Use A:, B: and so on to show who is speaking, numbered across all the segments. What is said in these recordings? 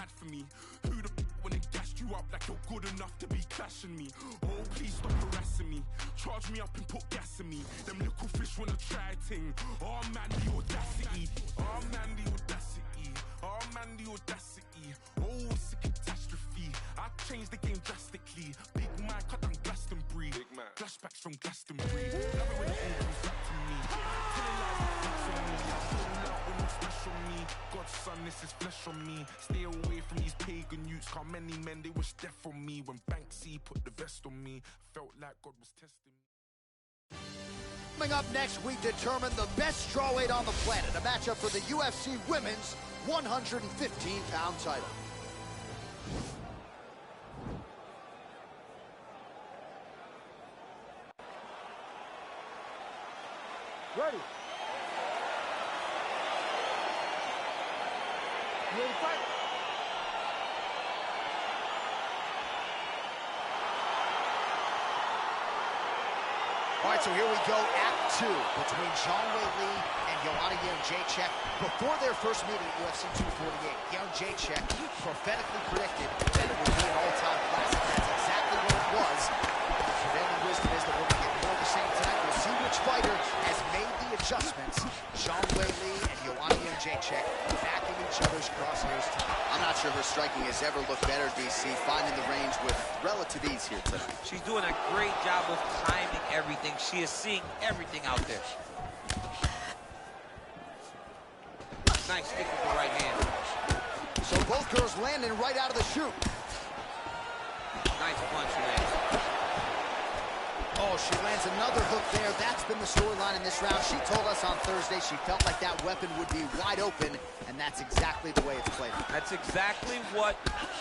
A: mad for me. Who the when they gassed you up like you're good enough to be clashing me? Oh, please stop harassing me. Charge me up and put gas in me. Them little fish wanna try a ting. Oh man, the audacity. Oh man, the audacity. Oh man, the audacity. Oh, it's a catastrophe. I changed the game drastically. Big Mike, cut down Glastonbury. Flashbacks from Glastonbury. Love it when it all comes back to me. Telling lies that flex on me. I feel love when it's flesh on me. God's son, this is flesh on me. Stay away from these pagan youths. How many men they wish death on me. When Banksy put the vest on me, felt like God was testing me.
B: Coming up next, we determine the best strawweight on the planet. A matchup for the UFC Women's 115-pound title.
C: Ready. You ready to fight?
B: All right, so here we go, Act 2 between Zhang Weili and Joanna Jędrzejczyk. Before their first meeting at UFC 248, Jędrzejczyk prophetically predicted that it would be an all-time classic. That's exactly what it was. The prevailing wisdom is that we're going to get more of the same tonight. We'll see which fighter has made the adjustments. Zhang Weili and Joanna Jędrzejczyk back in each other's crosshairs tonight. I'm not sure her striking has ever looked better, DC, finding the range with relative ease here tonight.
D: She's doing a great job of timing everything. She is seeing everything out there. Nice stick with the right hand.
B: So both girls landing right out of the chute.
D: Nice punch land.
B: Oh, she lands another hook there. That's been the storyline in this round. She told us on Thursday she felt like that weapon would be wide open, and that's exactly the way it's played.
D: That's exactly what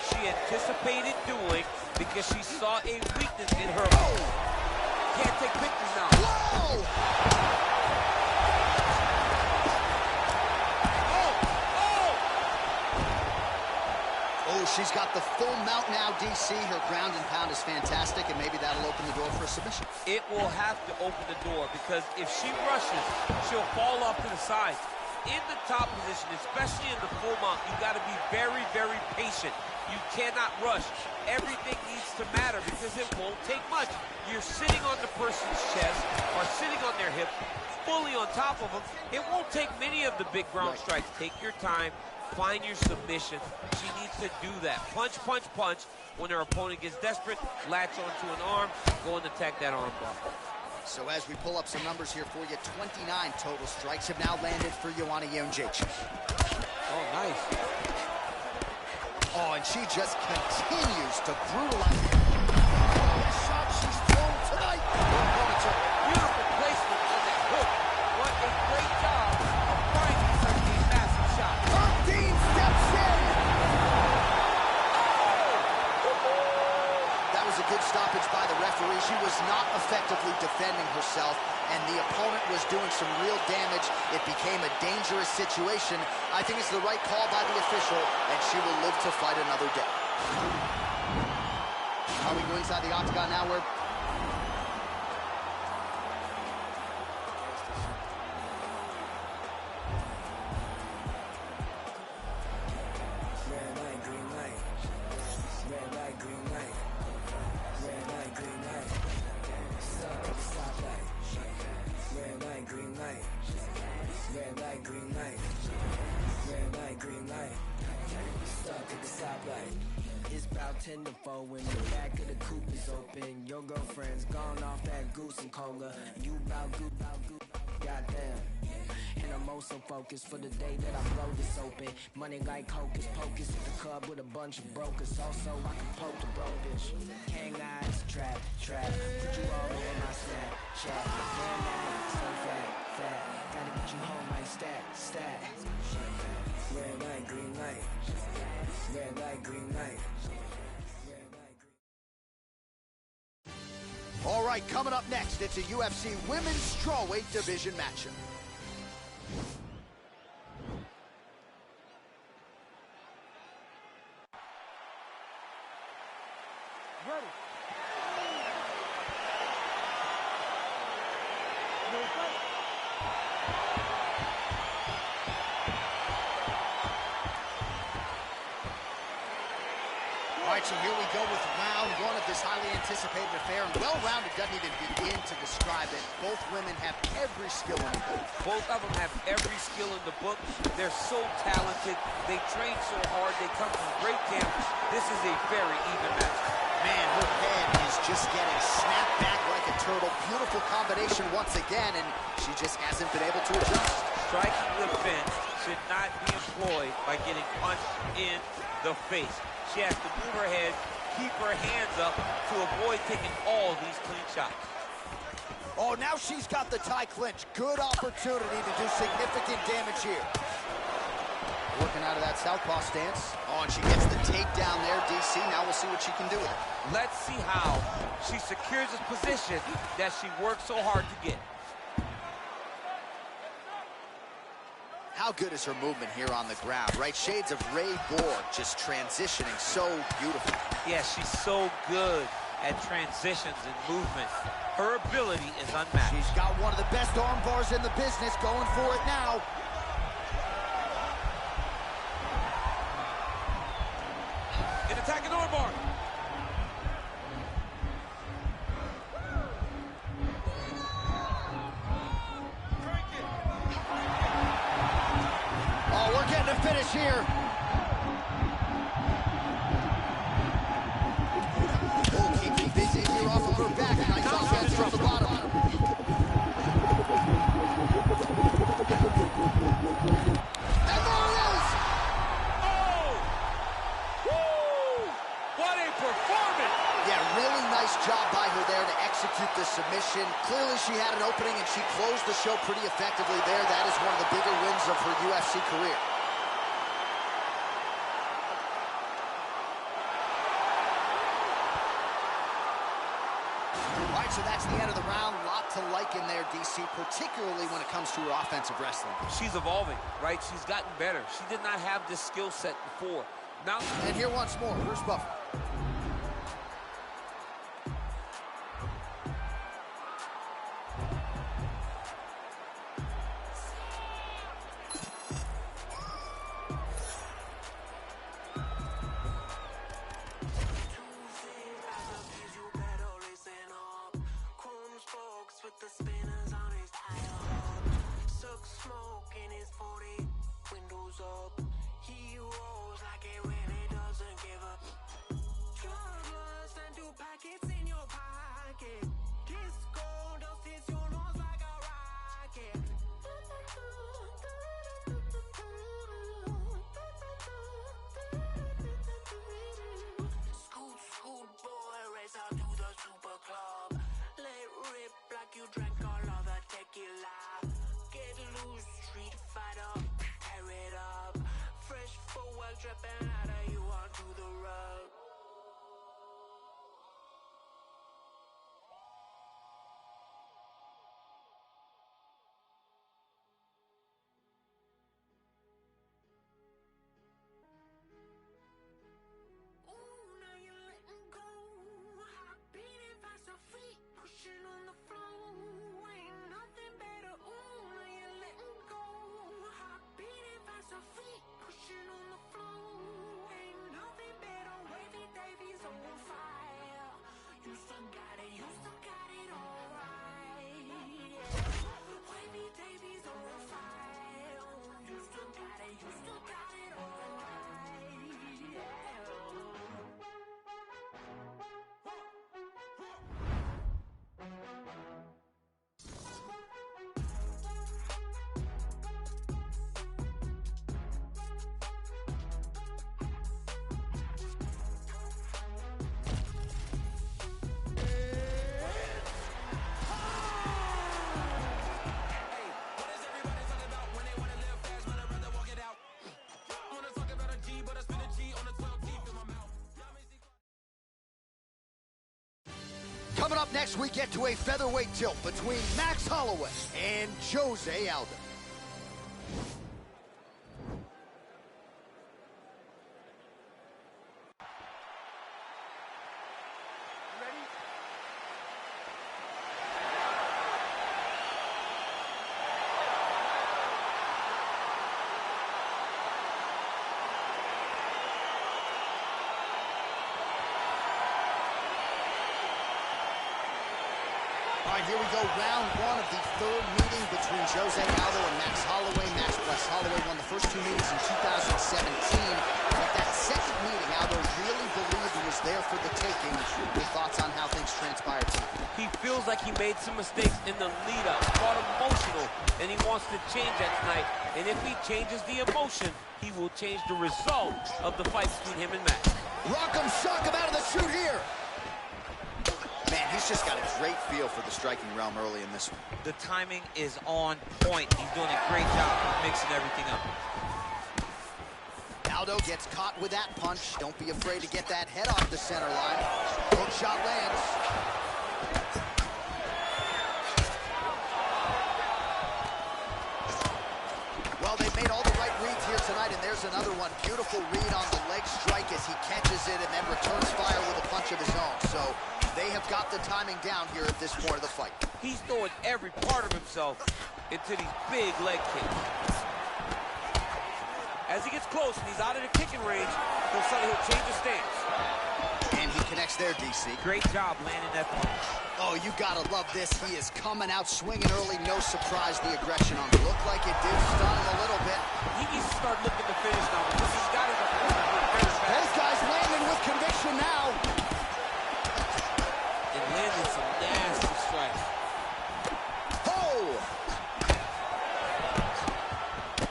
D: she anticipated doing because she saw a weakness in her. Oh! Can't take pictures now.
B: Whoa! Oh, she's got the full mount now, DC. Her ground and pound is fantastic, and maybe that'll open the door for a submission.
D: It will have to open the door because if she rushes, she'll fall off to the side. In the top position, especially in the full mount, you got to be very, very patient. You cannot rush. Everything needs to matter because it won't take much. You're sitting on the person's chest or sitting on their hip, fully on top of them. It won't take many of the big ground strikes. Take your time. Find your submission. She needs to do that. Punch, punch, punch. When her opponent gets desperate, latch onto an arm, go and attack that arm bar.
B: So as we pull up some numbers here for you, 29 total strikes have now landed for Joanna Jędrzejczyk.
D: Oh, nice.
B: Oh, and she just continues to brutalize. The shot she's thrown tonight.
D: Beautiful placement on that hook. What a great job of finding such a massive shot.
B: Dean steps in. That was a good stoppage by the referee. She was not effectively defending herself, and the opponent was doing some real damage. It became a dangerous situation. I think it's the right call by the official, and she will live to fight another day. Are we going inside the octagon now? We're
E: It's about 10 to 4 when the back of the coupe is open. Your girlfriend's gone off that goose and cola. You bout goop, goddamn. And I'm also focused for the day that I blow this open. Money like hocus pocus at the club with a bunch of brokers. Also, I can poke the broke bitch. Hang eyes, trap. Put you all over my Snapchat. Damn night, so fat. Gotta get you home like stat. Red light, green light. Red light, green light.
B: all right. Coming up next, it's a UFC Women's Strawweight Division matchup.
C: Ready. You ready to fight?
B: All right, so here we go with round one of this highly anticipated affair. And well-rounded doesn't even begin to describe it. Both women have every skill in the book.
D: Both of them have every skill in the book. They're so talented. They train so hard. They come from great camps. This is a very even match.
B: Man, her head is just getting snapped back like a turtle. Beautiful combination once again, and she just hasn't been able to adjust.
D: Striking the fence should not be employed by getting punched in the face. She has to move her head, keep her hands up to avoid taking all these clean shots.
B: Oh, now she's got the tie clinch. Good opportunity to do significant damage here. Working out of that southpaw stance. Oh, and she gets the takedown there, DC. Now we'll see what she can do with it.
D: Let's see how she secures this position that she worked so hard to get.
B: How good is her movement here on the ground, right? Shades of Ray Borg, just transitioning so beautiful.
D: Yeah, she's so good at transitions and movement. Her ability is unmatched.
B: She's got one of the best arm bars in the business, going for it now.
D: An attacking arm bar.
B: Finish here. Oh, keeping busy here off of her back. Nice offense from the bottom. And there it is!
D: Oh! Woo! What a performance!
B: Yeah, really nice job by her there to execute the submission. Clearly she had an opening and she closed the show pretty effectively there. That is one of the bigger wins of her UFC career. So that's the end of the round. Lot to like in there, DC, particularly when it comes to her offensive wrestling.
D: She's evolving, right? She's gotten better. She did not have this skill set before. Now,
B: and here once more, Bruce Buffer. Coming up next, we get to a featherweight tilt between Max Holloway and Jose Aldo. right, here we go. Round one of the third meeting between Jose Aldo and Max Holloway. Max Holloway won the first two meetings in 2017. But that second meeting, Aldo really believed he was there for the taking. Your thoughts on how things transpired tonight?
D: He feels like he made some mistakes in the lead-up, got emotional, and he wants to change that tonight. And if he changes the emotion, he will change the result of the fight between him and Max.
B: Rock'em sock'em out of the chute here. Man, he's just got a great feel for the striking realm early in this one.
D: The timing is on point. He's doing a great job of mixing everything up.
B: Aldo gets caught with that punch. Don't be afraid to get that head off the center line. Hook shot lands. Well, they've made all the right reads here tonight, and there's another one. Beautiful read on the leg strike as he catches it and then returns fire with a punch of his own. So they have got the timing down here at this point of the fight.
D: He's throwing every part of himself into these big leg kicks. As he gets close and he's out of the kicking range, he'll change the stance.
B: And he connects there, DC.
D: Great job landing that punch.
B: Oh, you gotta love this. He is coming out swinging early. No surprise, the aggression on him. Looked like it did stun him a little bit.
D: He needs to start looking to finish now because he's got his opponent very fast.
B: Both guys landing with conviction now.
D: And landing some nasty strikes.
B: Oh!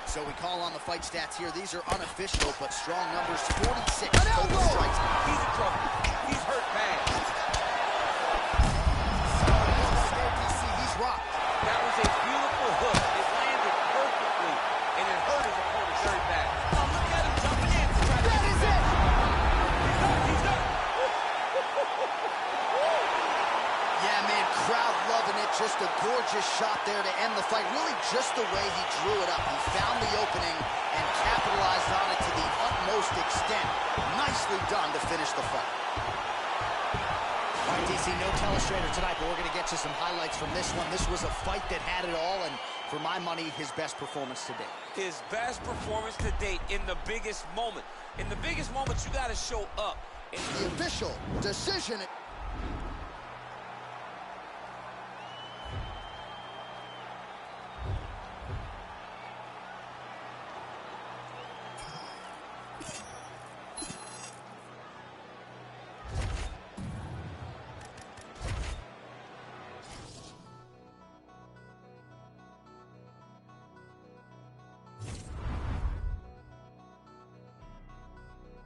B: So we call on the fight stats here. These are unofficial, but strong numbers. 46 total strikes.
D: He's in trouble. He's hurt bad.
B: He's rocked.
D: That was a beautiful hook. It landed perfectly, and it hurt his opponent very bad. Oh, look at him jumping in to try to
B: That is it!
D: He's done.
B: Yeah, man, crowd loving it. Just a gorgeous shot there to end the fight. Really just the way he drew it up. He found the opening and capitalized on it to the utmost extent. Nicely done to finish the fight. All right, DC, no telestrator tonight, but we're going to get you some highlights from this one. This was a fight that had it all, and for my money, his best performance to date.
D: His best performance to date in the biggest moment. In the biggest moments, you got to show up.
B: The official decision.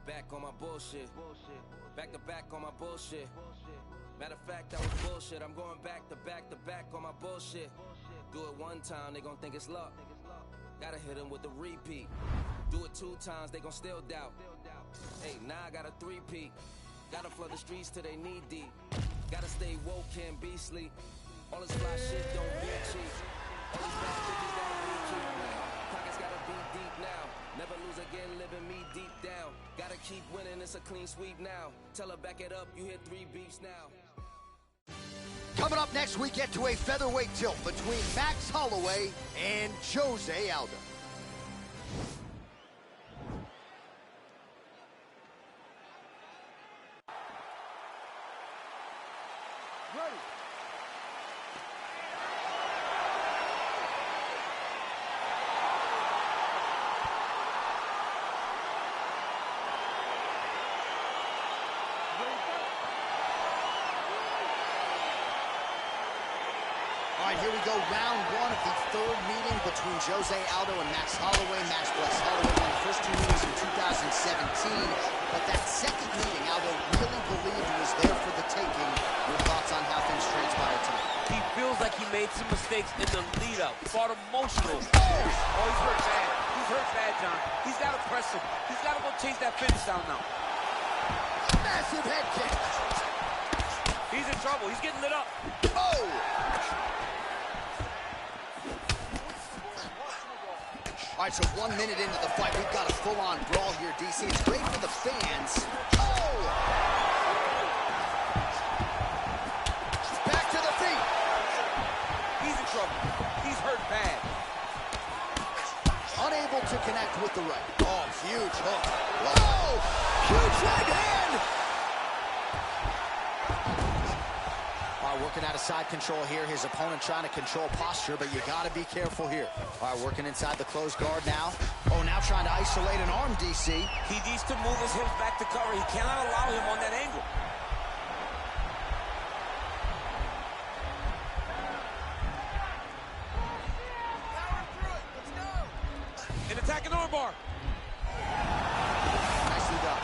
E: Back on my bullshit. Back to back on my bullshit. Matter of fact, that was bullshit. I'm going back to back to back on my bullshit. Do it one time, they gon' think it's luck. Gotta hit them with the repeat. Do it 2 times, they gon' still doubt. Hey, now I got a 3-peat. Gotta flood the streets till they knee deep. Gotta stay woke, can't be sleep. All this fly shit don't be cheap. All these bad bitches gotta be cheap now. Pockets gotta be deep now. Never lose again, living me deep down. Gotta keep winning, it's a clean sweep now. Tell her back it up, you hit 3 beeps now.
B: Coming up next, we get to a featherweight tilt between Max Holloway and Jose Aldo.
C: Ready.
B: All right, here we go. Round one of the third meeting between Jose Aldo and Max Holloway. Max Holloway won the first 2 meetings in 2017. But that second meeting, Aldo really believed he was there for the taking. Your thoughts on how things transpired tonight?
D: He feels like he made some mistakes in the lead-up. Got emotional. Oh, he's hurt bad. He's hurt bad, John. He's got to press him. He's got to go chase that finish down now.
B: Massive head kick.
D: He's in trouble. He's getting lit up.
B: Oh! All right, so 1 minute into the fight, we've got a full-on brawl here, DC. It's great for the fans. Oh! Back to the feet.
D: He's in trouble. He's hurt bad.
B: Unable to connect with the right. Oh, huge hook. Whoa! Huge right hand! All right, working out out of side control here. His opponent trying to control posture, but you got to be careful here. All right, working inside the closed guard now. Oh, now trying to isolate an arm, DC.
D: He needs to move his hips back to cover. He cannot allow him on that angle. An attacking armbar.
B: Nicely done.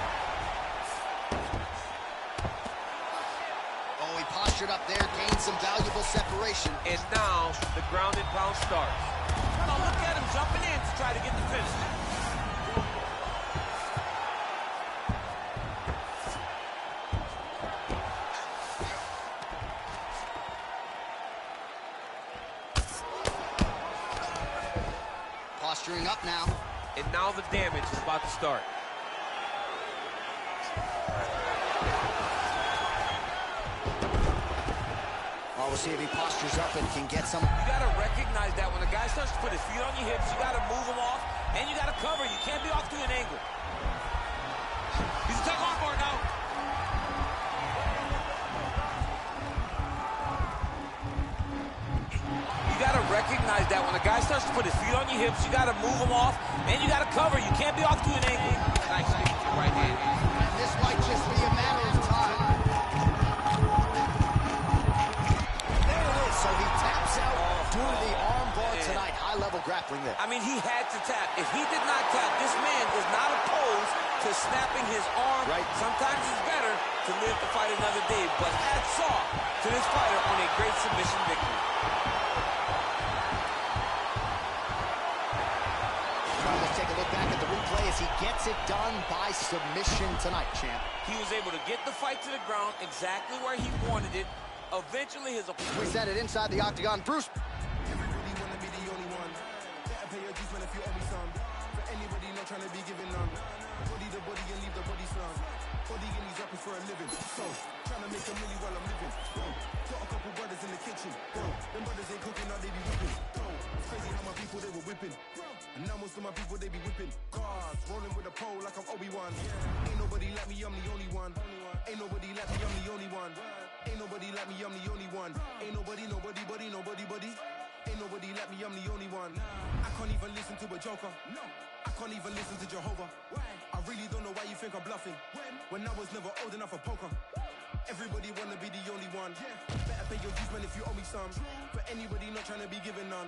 B: Oh, he postured up there, gained some valuable separation.
D: And now the ground and pound starts. Now look at him jumping in to try to get the finish.
B: Posturing up now.
D: And now the damage is about to start.
B: Oh, we'll see if he postures up and can get some.
D: You got to recognize that when a guy starts to put his feet on your hips, you got to move him off, and you got to cover. You can't be off to an angle. He's a tough armbar now. You got to recognize that when a guy starts to put his feet on your hips, you got to move him off, and you got to cover. You can't be off to an angle. Nice kick with your right hand.
B: And this might just be a matter of time. There it is. So he taps out due to the arm bar tonight. High-level grappling there.
D: I mean, he had to tap. If he did not tap, this man is not opposed to snapping his arm.
B: Right.
D: Sometimes it's better to live to fight another day. But hats off to this fighter on a great submission victory.
B: Let's take a look back at the replay as he gets it done by submission tonight, champ.
D: He was able to get the fight to the ground exactly where he wanted it. Eventually, his opponent.
B: We set it inside the octagon. Bruce.
C: Everybody wanna be the only one. Better pay your dues, man, if you owe me some. For anybody not trying to be given none. Body the body and leave the body slum. Body in these rapping for a living. So, trying to make a million while I'm living. Got a couple brothers in the kitchen. Them brothers ain't cooking, now they be whipping. It's crazy how my people, they were whipping. And now most of my people, they be whipping. Guards, rolling with a pole like I'm Obi-Wan. Ain't nobody like me, I'm the only one. Ain't nobody like me, I'm the only one. Ain't nobody like me, I'm the only one. Ain't nobody, nobody, buddy, nobody, buddy. Ain't nobody like me, I'm the only one. I can't even listen to a joker. No, I can't even listen to Jehovah. I really don't know why you think I'm bluffing. When I was never old enough for poker. Everybody wanna be the only one. Better pay your dues, man, if you owe me some. For anybody not trying to be given none.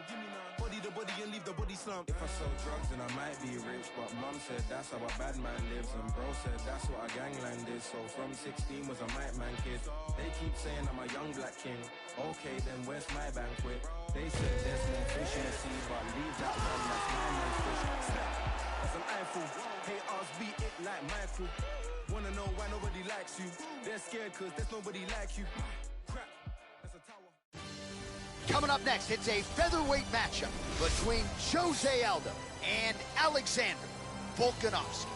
C: Body the body and leave the body slump.
F: If I sold drugs, then I might be rich. But mum said that's how a bad man lives. And bro said that's what a gangland is. So from 16 was a might man kid. They keep saying I'm a young black king. Okay, then where's my banquet? They said there's more fish in the sea, but leave that man, that's my man's fish.
C: That's an eyeful. Haters beat it like Michael. Wanna know why nobody likes you? They're scared cause there's nobody like you. Crap, that's a tower.
B: Coming up next, it's a featherweight matchup between Jose Aldo and Alexander Volkanovski.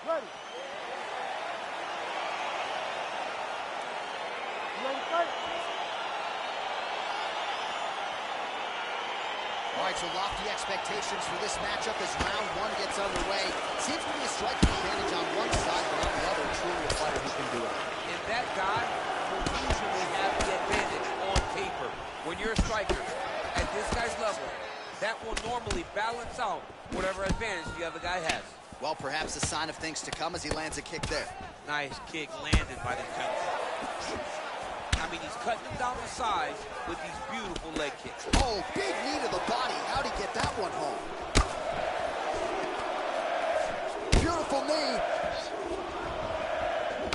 C: Ready. You ready to fight?
B: All right, so lofty expectations for this matchup as round one gets underway. Seems to be a striking advantage on one side, but on the other, truly a fighter who can do it.
D: And that guy will usually have the advantage on paper. When you're a striker at this guy's level, that will normally balance out whatever advantage the other guy has.
B: Well, perhaps a sign of things to come as he lands a kick there.
D: Nice kick landed by the gentleman. I mean, he's cutting him down the sides with these beautiful leg kicks.
B: Oh, big knee to the body. How'd he get that one home? Beautiful knee.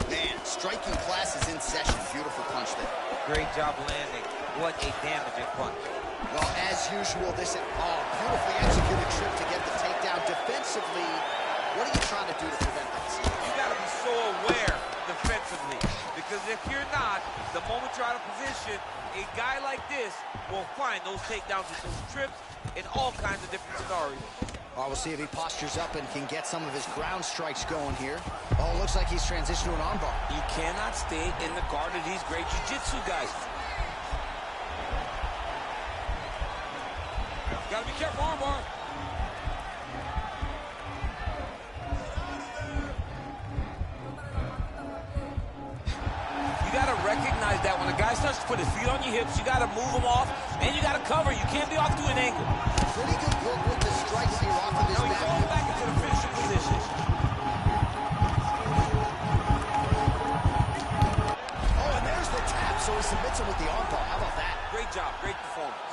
B: Man, striking class is in session. Beautiful punch there.
D: Great job landing. What a damaging punch.
B: Well, as usual, this beautifully executed trip to get the takedown. Defensively, what are you trying to do to prevent this?
D: You got to be so aware defensively, because if you're not, the moment you're out of position, a guy like this will find those takedowns with those trips in all kinds of different scenarios.
B: Oh, we'll see if he postures up and can get some of his ground strikes going here. Oh, looks like he's transitioned to an armbar.
D: You cannot stay in the guard of these great jiu-jitsu guys. Gotta be careful, armbar. is that when a guy starts to put his feet on your hips, you got to move him off, and you got to cover. You can't be off to an angle.
B: Pretty good work with the strikes here off of his
D: Now he's
B: back.
D: falling back into the finishing position.
B: Oh, and there's the tap, so he submits him with the armbar. How about that?
D: Great job, great performance.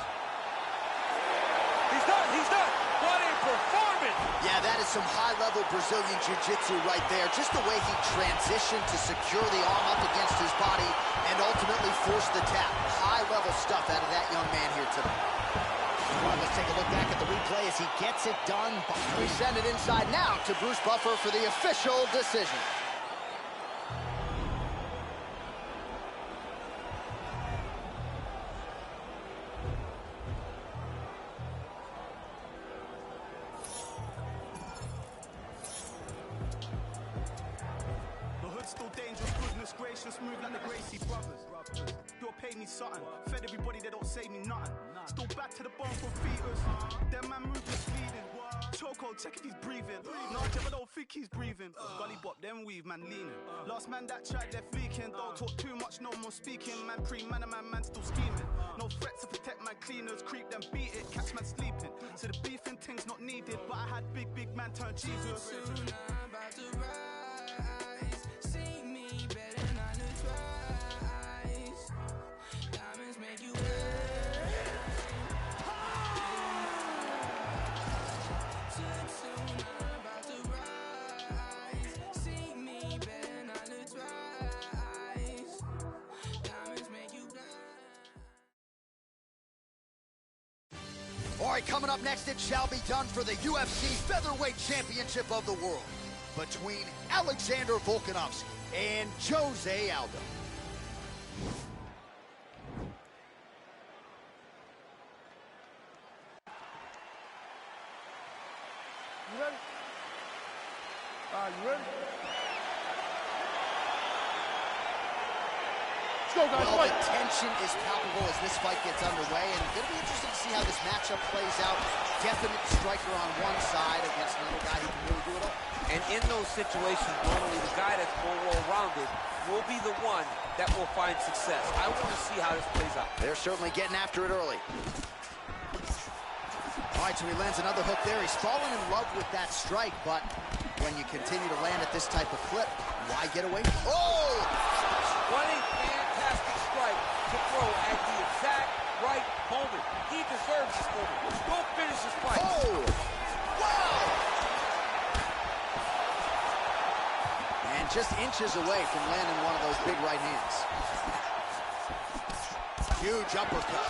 D: He's done, he's done. What a performance!
B: Yeah, that is some high-level Brazilian jiu-jitsu right there. Just the way he transitioned to secure the arm up against his body and ultimately force the tap. High-level stuff out of that young man here today. All right, let's take a look back at the replay as he gets it done. We send it inside now to Bruce Buffer for the official decision.
C: Still dangerous, goodness gracious, move like the Gracie brothers. You'll pay me something, fed everybody, they don't say me nothing. Still back to the bone from fetus. Them man movements leading. Chokehold, check if he's breathing. No, I don't think he's breathing. Gully bop, then weave, man leaning. Last man that tried, they're fleeking. Don't talk too much, no more speaking. Man pre-man, a man still scheming. No threat to protect my cleaners. Creep them, beat it, catch man sleeping. So the beefing thing's not needed, but I had big man turn Jesus.
B: All right, coming up next, it shall be done for the UFC Featherweight Championship of the World between Alexander Volkanovski and Jose Aldo.
C: You ready? You ready?
B: Well, the tension is palpable as this fight gets underway, and it's going to be interesting to see how this matchup plays out. Definite striker on one side against another guy who can really do it all.
D: And in those situations, normally the guy that's more well-rounded will be the one that will find success. I want to see how this plays out.
B: They're certainly getting after it early. All right, so he lands another hook there. He's fallen in love with that strike, but when you continue to land at this type of clip, why get away? Oh!
D: What a fantastic strike to throw at the exact right moment. He deserves this moment. Go finish this fight.
B: Oh! Wow! And just inches away from landing one of those big right hands. Huge uppercut.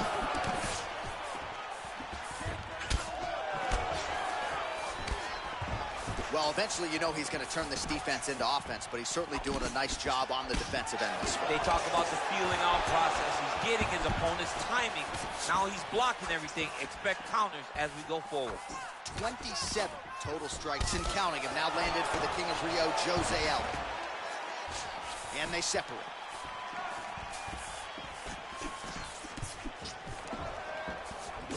B: Well, eventually, you know he's going to turn this defense into offense, but he's certainly doing a nice job on the defensive end of this fight.
D: They talk about the feeling out process. He's getting his opponent's timing. Now he's blocking everything. Expect counters as we go forward.
B: 27 total strikes and counting have now landed for the King of Rio, Jose Aldo. And they separate.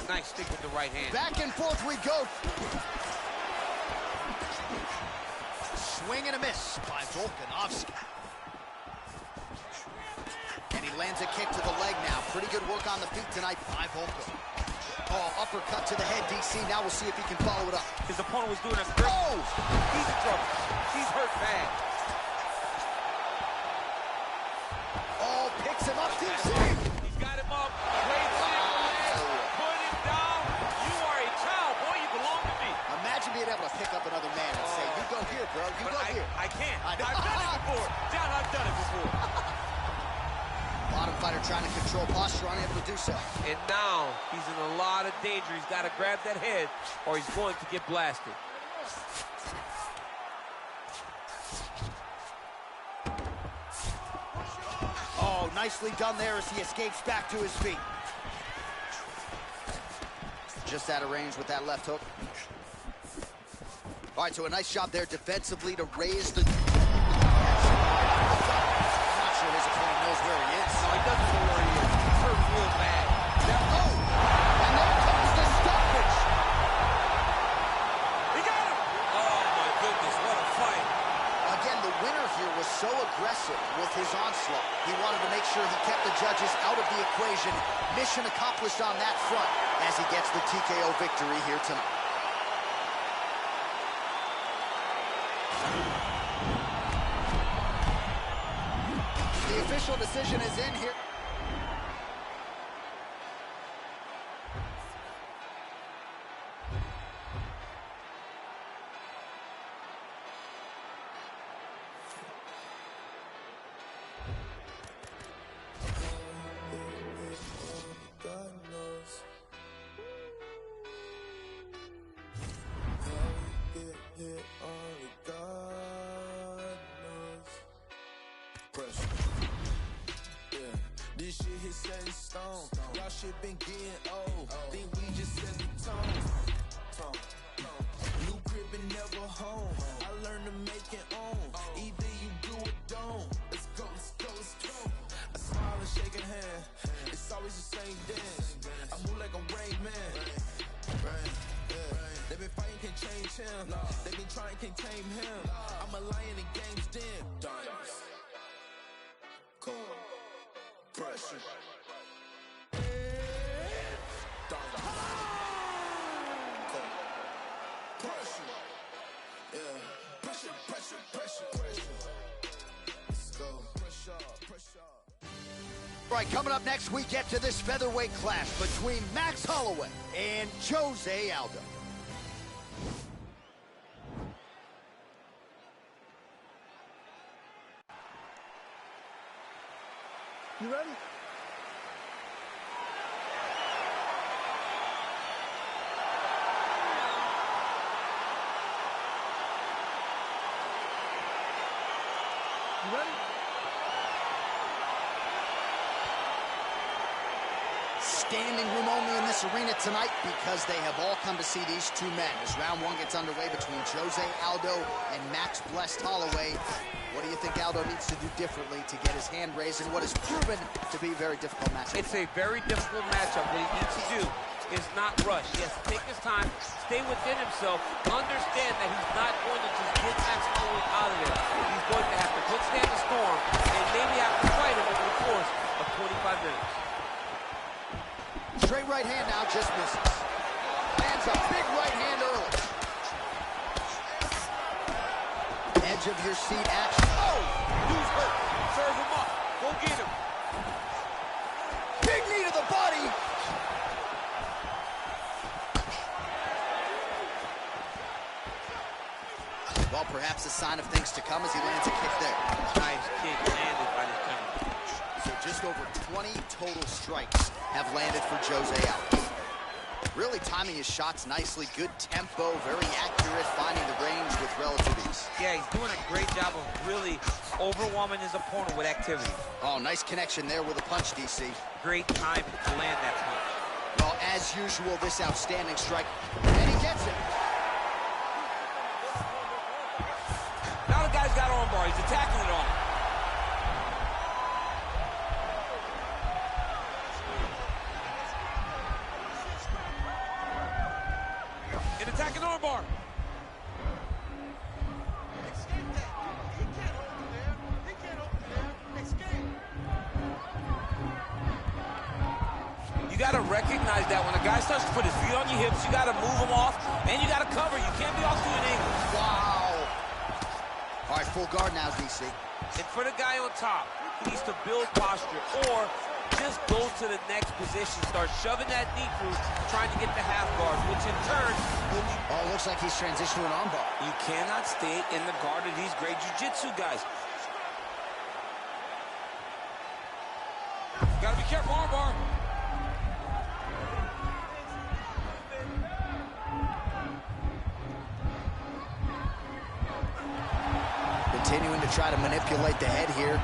D: Nice stick with the right hand.
B: Back and forth we go. Swing and a miss by Volkanovski. And he lands a kick to the leg now. Pretty good work on the feet tonight by Volko. Oh, uppercut to the head, DC. Now we'll see if he can follow it up.
D: His opponent was doing a grip.
B: Oh!
D: He's in trouble. He's hurt bad.
B: Oh, picks him up, DC.
D: He's got him up. Great leg. Put him down. You are a child. Boy, you belong to me.
B: Imagine being able to pick up another man and say, you go here, bro. You go here.
D: I can't. I've done it before. John, I've done it before.
B: Bottom fighter trying to control posture, unable to do so.
D: And now he's in a lot of danger. He's got to grab that head or he's going to get blasted.
B: Oh, nicely done there as he escapes back to his feet. Just out of range with that left hook. All right, so a nice job there defensively to raise the... I'm not sure his opponent knows where he is.
D: No, he doesn't know where he is. He's hurt real bad.
B: Oh! And there comes the stoppage!
D: He got him! Oh, my goodness, what a fight.
B: Again, the winner here was so aggressive with his onslaught. He wanted to make sure he kept the mission accomplished on that front as he gets the TKO victory here tonight. The official decision is in here.
C: This shit hit set in stone. Y'all shit been getting old. Think we just set the tone. New crib and never home. I learned to make it own. Either you do or don't. Let's go, let's go, let's go. I smile and shake a hand. It's always the same dance. I move like a Rain Man. They been fighting, can't change him. They been trying, can't tame him. I'm a lion in game's den. Diamonds. Cold. Pressure. Pressure. Yeah. Pressure, pressure, pressure, pressure. Let's go. Pressure, pressure.
B: All right, coming up next, we get to this featherweight clash between Max Holloway and Jose Aldo.
C: You ready? You ready?
B: Standing room only in this arena tonight because they have all come to see these two men as round one gets underway between Jose Aldo and Max Blessed Holloway. What do you think Aldo needs to do differently to get his hand raised in what has proven to be a very difficult matchup?
D: It's a very difficult matchup. What he needs to do is not rush. He has to take his time, stay within himself, understand that he's not going to just get Max Holloway out of there. He's going to have to withstand the storm and maybe have to fight him over the course of 25 minutes.
B: Straight right hand now, just misses. Lands a big right hand early. Edge of your seat action.
D: Oh! Who's hurt? Serve him up. Go get him.
B: Big knee to the body. Well, perhaps a sign of things to come as he lands a kick there.
D: Nice kick landed by this time.
B: So just over 20 total strikes have landed for Jose Aldo. Really timing his shots nicely. Good tempo, very accurate, finding the range with relative ease.
D: Yeah, he's doing a great job of really overwhelming his opponent with activity.
B: Oh, nice connection there with a punch, DC.
D: Great time to land that punch.
B: Well, as usual, this outstanding strike, and he gets it.
D: Now the guy's got armbar. He's attacking it on him. Attacking armbar. You got to recognize that when a guy starts to put his feet on your hips, you got to move him off, and you got to cover. You can't be off to an angle.
B: Wow. All right, full guard now, DC.
D: And for the guy on top, he needs to build posture or just go to the next position, start shoving that knee through, trying to get the half guard, which in turn will be...
B: Oh, looks like he's transitioned to an armbar.
D: You cannot stay in the guard of these great jiu-jitsu guys. Gotta be careful, armbar.
B: Continuing to try to manipulate the head here.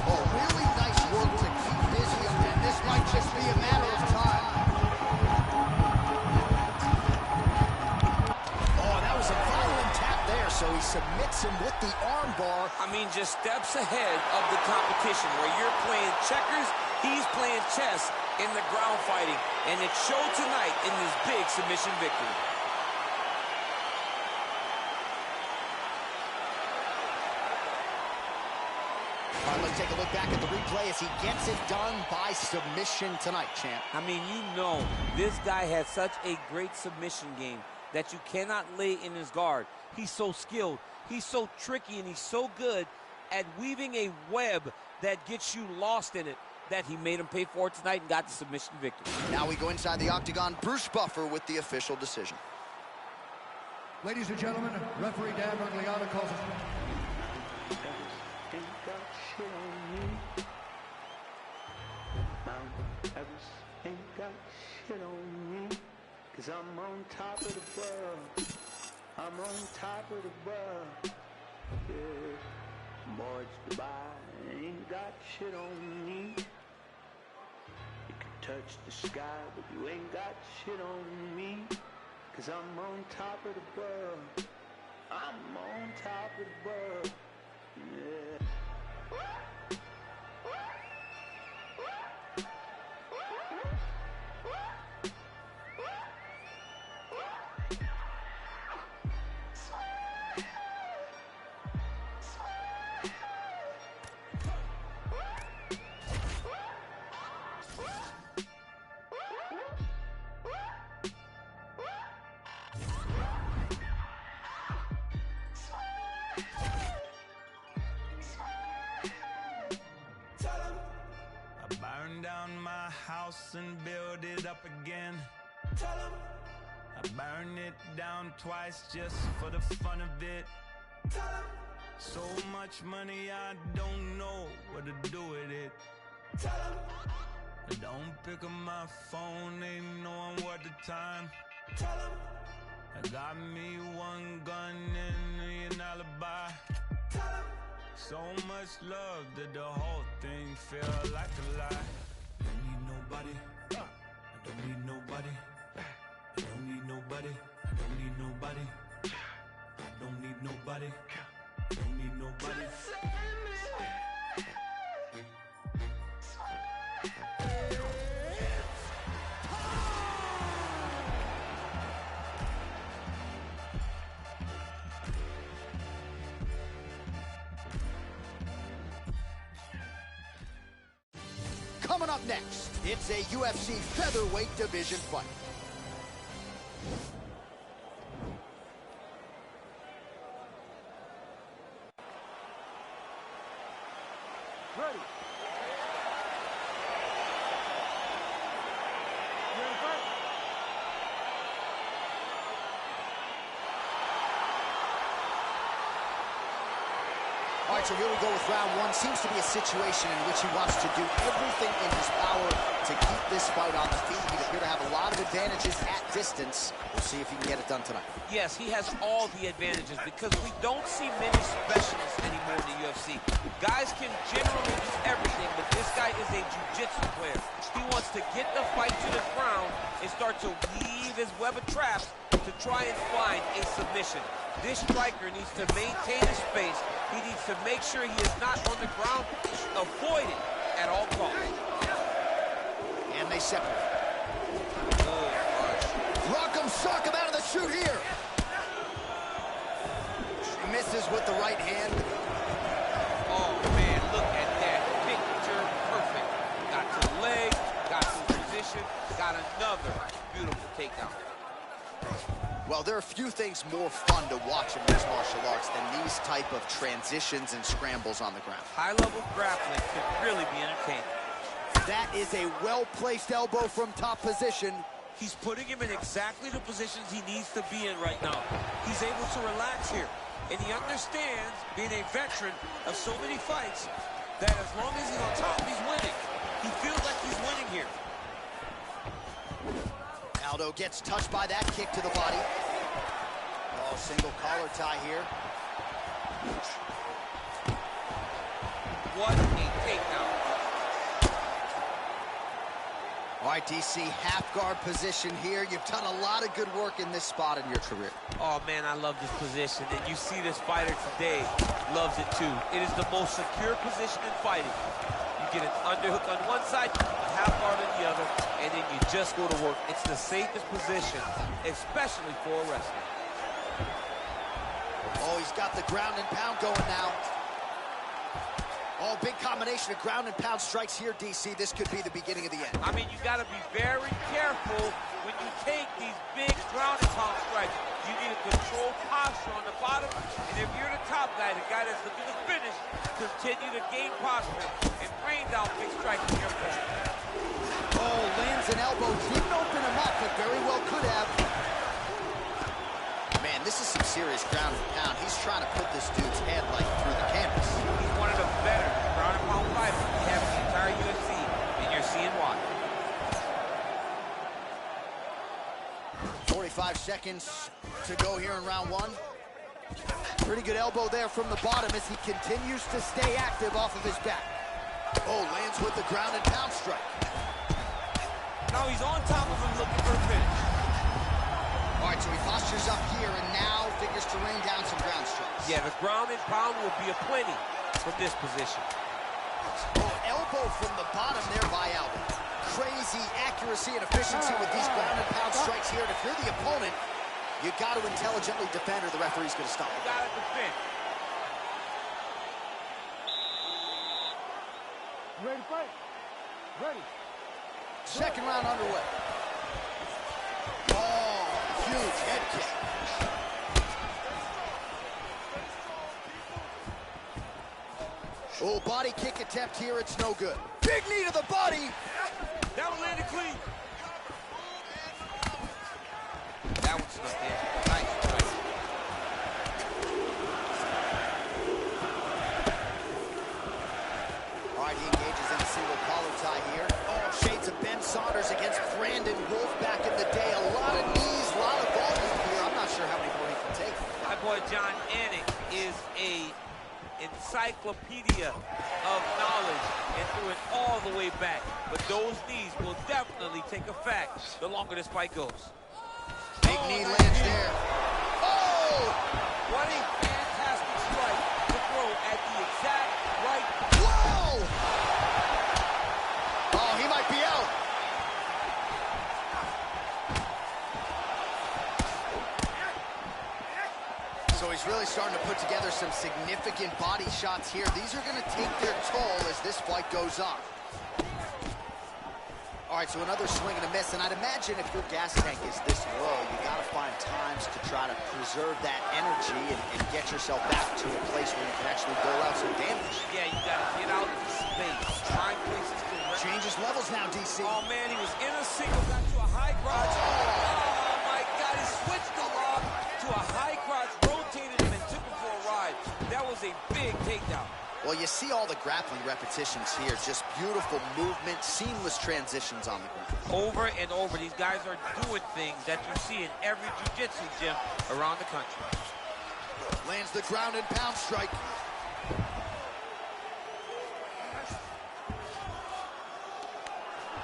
B: Oh, really nice work to keep busy, and this might just be a matter of time. Oh, that was a violent tap there, so he submits him with the armbar.
D: I mean, just steps ahead of the competition. Where you're playing checkers, he's playing chess in the ground fighting, and it showed tonight in this big submission victory.
B: Look Let's take a look back at the replay as he gets it done by submission tonight, champ.
D: I mean, you know, this guy has such a great submission game that you cannot lay in his guard. He's so skilled, he's so tricky, and he's so good at weaving a web that gets you lost in it that he made him pay for it tonight and got the submission victory.
B: Now we go inside the octagon. Bruce Buffer with the official decision.
G: Ladies and gentlemen, referee Dan Bergliano calls it.
H: Ain't got shit on me. Mount Everest ain't got shit on me. 'Cause I'm on top of the world. I'm on top of the world. Yeah. Mortgage Dubai ain't got shit on me. You can touch the sky, but you ain't got shit on me. 'Cause I'm on top of the world. I'm on top of the world. Yeah.
F: Down my house and build it up again. Tell 'em I burn it down twice just for the fun of it. Tell 'em so much money I don't know what to do with it. Tell 'em I don't pick up my phone, ain't knowing what the time. Tell 'em I got me one gun and an alibi. Tell 'em so much love that the whole thing feel like a lie. I don't need nobody. I don't need nobody. I don't need nobody. I don't need nobody. I don't need nobody. I don't need nobody.
B: Coming up next, it's a UFC featherweight division fight.
C: Ready. You ready to fight?
B: All right, so here we go with round one. Seems to be a situation in which he wants to do everything in his power to keep this fight on the feet. He'd appear to have a lot of advantages at distance. We'll see if he can get it done tonight.
D: Yes, he has all the advantages because we don't see many specialists anymore in the UFC. Guys can generally do everything, but this guy is a jiu-jitsu player. He wants to get the fight to the ground and start to weave his web of traps to try and find a submission. This striker needs to maintain his space. He needs to make sure he is not on the ground. Avoid it at all costs.
B: And they separate. Rock'em sock him out of the shoot here. Misses with the right hand.
D: Oh, man, look at that. Picture perfect. Got to the leg, got to the position, got another beautiful takedown.
B: Well, there are few things more fun to watch in mixed martial arts than these type of transitions and scrambles on the ground.
D: High-level grappling can really be entertaining.
B: That is a well-placed elbow from top position.
D: He's putting him in exactly the positions he needs to be in right now. He's able to relax here. And he understands, being a veteran of so many fights, that as long as he's on top, he's winning. He feels like he's winning here.
B: Aldo gets touched by that kick to the body. Oh, single collar tie here.
D: What a takedown.
B: All right, DC, half guard position here. You've done a lot of good work in this spot in your career.
D: Oh, man, I love this position. And you see this fighter today loves it, too. It is the most secure position in fighting. You get an underhook on one side, a half guard on the other, and then you just go to work. It's the safest position, especially for a wrestler.
B: Oh, he's got the ground and pound going now. Oh, big combination of ground and pound strikes here, DC. This could be the beginning of the end.
D: I mean, you got to be very careful when you take these big ground and pound strikes. You need a controlled posture on the bottom, and if you're the top guy, the guy that's looking to finish, continue to gain posture and rain down big strikes in your face.
B: Oh, lands an elbow. Didn't open him up, but very well could have. Man, this is some serious ground and pound. He's trying to put this dude's head, like, through the canvas.
D: He's one of the better ground and pound fighters we have in the entire UFC, and you're seeing why.
B: 45 seconds to go here in round one. Pretty good elbow there from the bottom as he continues to stay active off of his back. Oh, lands with the ground and pound strike.
D: Now he's on top of him looking for a finish.
B: All right, so he postures up here and now figures to rain down some ground strikes.
D: Yeah, the ground and pound will be aplenty from this position.
B: Oh, elbow from the bottom there by Albert. Crazy accuracy and efficiency with these ground and pound strikes here. And if you're the opponent, you got to intelligently defend or the referee's going to stop.
D: You got to defend.
G: Ready to fight? Ready.
B: Second round underway. Oh, huge head kick. Oh, body kick attempt here. It's no good. Big knee to the body.
D: That one landed clean. That one snuck in. Nice.
B: All right, he engages in a single collar tie here. Oh, shades of Ben Saunders against Brandon Wolf back in the day. A lot of knees, a lot of volume here. I'm not sure how many more he can take.
D: My boy John Anik is a encyclopedia of knowledge and threw it all the way back. But those knees will definitely take effect the longer this fight goes.
B: Big knee lands there. Oh!
D: What a fantastic strike to throw at the exact right.
B: Whoa! Oh, he might be out. So he's really starting to put together some significant body shots here. These are going to take their toll as this fight goes on. All right, so another swing and a miss, and I'd imagine if your gas tank is this low, you got to find times to try to preserve that energy and get yourself back to a place where you can actually dole out some damage.
D: Yeah, you got to get out of space. Try places to
B: changes levels now, DC.
D: Oh, man, he was in a single, got to a high crotch. Oh, my God, he switched the lock to a high crotch, rotated him, and took him for a ride. That was a big takedown.
B: Well, you see all the grappling repetitions here. Just beautiful movement, seamless transitions on the ground.
D: Over and over, these guys are doing things that you see in every jiu-jitsu gym around the country.
B: Lands the ground and pound strike.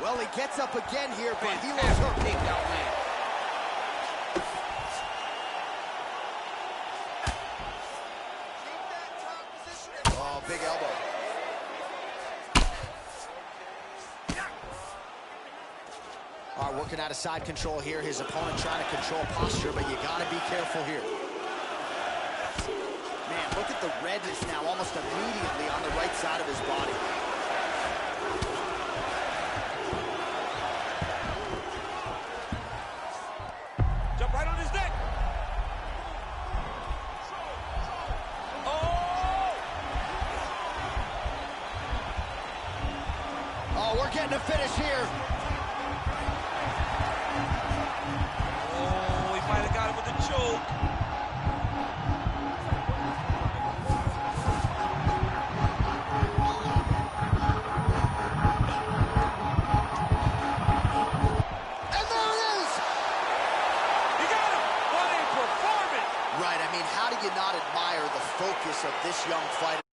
B: Well, he gets up again here, but he was hurt.
D: Takedown land.
B: Oh, big elbow. All right, working out of side control here. His opponent trying to control posture, but you got to be careful here. Man, look at the redness now almost immediately on the right side of his body.
D: Jump right on his neck.
B: Oh, we're getting a finish here.
D: Oh, he might have got him with a choke.
B: And there it is!
D: He got him! What a performance!
B: Right, I mean, how do you not admire the focus of this young fighter?